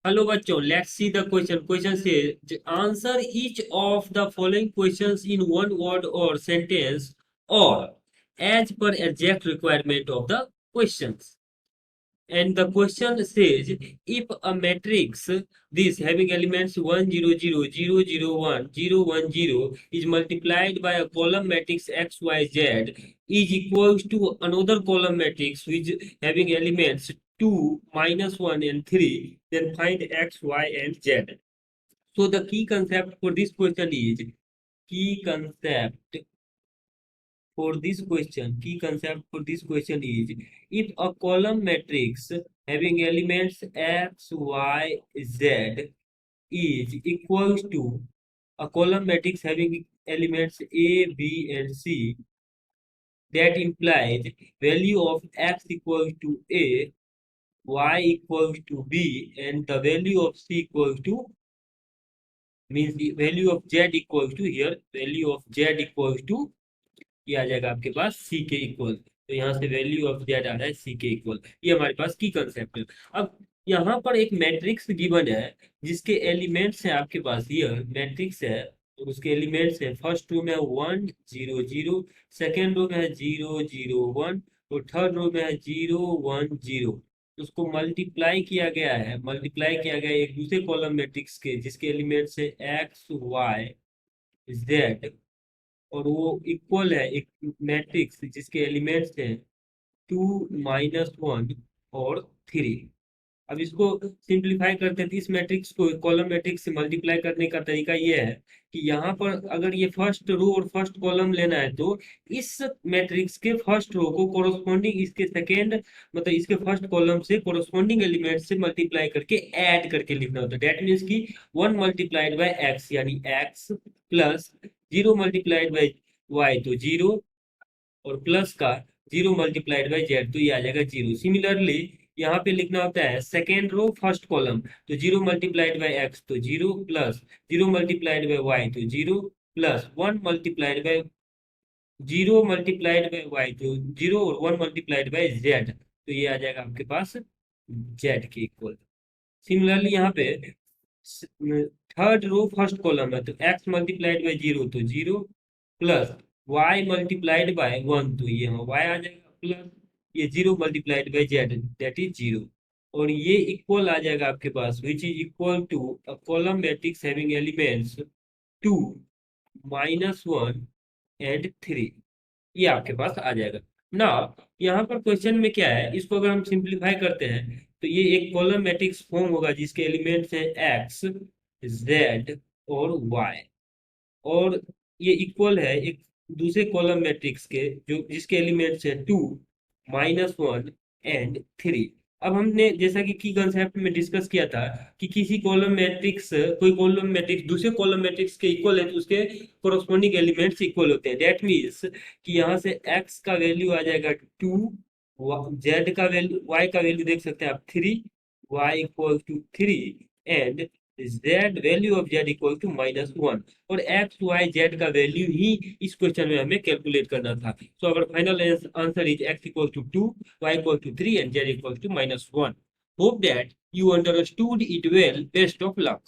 Hello bachcho, let's see the question. Question says, answer each of the following questions in one word or sentence or as per exact requirement of the questions. And the question says, if a matrix this having elements 1 0 0 0 0 1 0 1 0 is multiplied by a column matrix x y z is equals to another column matrix which having elements 2 minus 1 and 3, then find x y and z. So the key concept for this question is, key concept key concept for this question is, if a column matrix having elements x y z is equals to a column matrix having elements a b and c, that implies value of x equals to a, y equals to b, and the value of c equals to, means the value of z equals to, here value of z equals to, ये आ जाएगा आपके पास सी के equal. तो यहाँ से value of Z आ रहा है सी के इक्वल। ये हमारे पास की कंसेप्ट है। अब यहाँ पर एक मैट्रिक्स गिवन है जिसके एलिमेंट्स है आपके पास, ये मैट्रिक्स है तो उसके एलिमेंट्स है, फर्स्ट रो में 1 0 0, सेकेंड रो में है 0 0 1, और थर्ड रो में है 0 1 0। उसको मल्टीप्लाई किया गया एक दूसरे कॉलम मैट्रिक्स के जिसके एलिमेंट्स है एक्स वाई जेड, और वो इक्वल है एक मैट्रिक्स जिसके एलिमेंट्स हैं 2 माइनस 1 और 3। अब इसको सिंप्लीफाई करते हैं तो इस मैट्रिक्स को कॉलम मैट्रिक्स से मल्टीप्लाई करने का तरीका ये है कि यहाँ पर अगर ये फर्स्ट रो और फर्स्ट कॉलम लेना है तो इस मैट्रिक्स के फर्स्ट रो को कोरोस्पोंडिंग इसके सेकेंड, मतलब इसके फर्स्ट कॉलम से कोरोस्पोंडिंग एलिमेंट से मल्टीप्लाई करके ऐड करके लिखना होता है। दैट मीन्स की 1 मल्टीप्लाइड बाय एक्स यानी X, plus 0 multiplied by Y तो 0, और प्लस का 0 मल्टीप्लाइड बाय जेड तो ये आ जाएगा 0। सिमिलरली यहाँ पे लिखना होता है सेकेंड रो फर्स्ट कॉलम, तो 0 मल्टीप्लाइड बाय एक्स तो 0, प्लस 0 मल्टीप्लाइड बाय वाई तो 0, plus 1 multiplied by 0 multiplied by Y तो 0, और 1 मल्टीप्लाइड बाय जेड तो ये आ जाएगा आपके पास जेड के इक्वल। सिमिलरली यहाँ पे थर्ड रो फर्स्ट कॉलम है तो एक्स मल्टीप्लाइड बाय 0 तो 0, प्लस y मल्टीप्लाइड बाय 1 तो ये y आ जाएगा, प्लस ये 0 multiplied by z that is 0, और ये इक्वल आ जाएगा आपके पास which is equal to a column matrix having elements 2 minus 1 and 3। ये आपके पास आ जाएगा ना। यहाँ पर क्वेश्चन में क्या है, इसको अगर हम सिंप्लीफाई करते हैं तो ये एक कॉलम मैट्रिक्स फॉर्म होगा जिसके एलिमेंट्स हैं एक्स जेड और वाई, और ये इक्वल है एक दूसरे कॉलम मैट्रिक्स के जो जिसके एलिमेंट्स है 2 माइनस 1 एंड 3। अब हमने जैसा कि की कंसेप्ट में डिस्कस किया था कि किसी कॉलम मैट्रिक्स, कोई कॉलम मैट्रिक्स दूसरे कॉलम मैट्रिक्स के इक्वल है तो उसके कोरोस्पोंडिंग एलिमेंट्स इक्वल होते हैं। दैट मीन्स कि यहाँ से x का वैल्यू आ जाएगा 2, z का वैल्यू, y का वैल्यू देख सकते हैं आप 3, y equal to 3, and z value of z equal to minus 1, और x y z का वैल्यू ही इस क्वेश्चन में हमें कैलकुलेट करना था। So our final answer is x equal to 2, y equal to 3 and z equal to minus 1। Hope that you understood it well. Best of luck.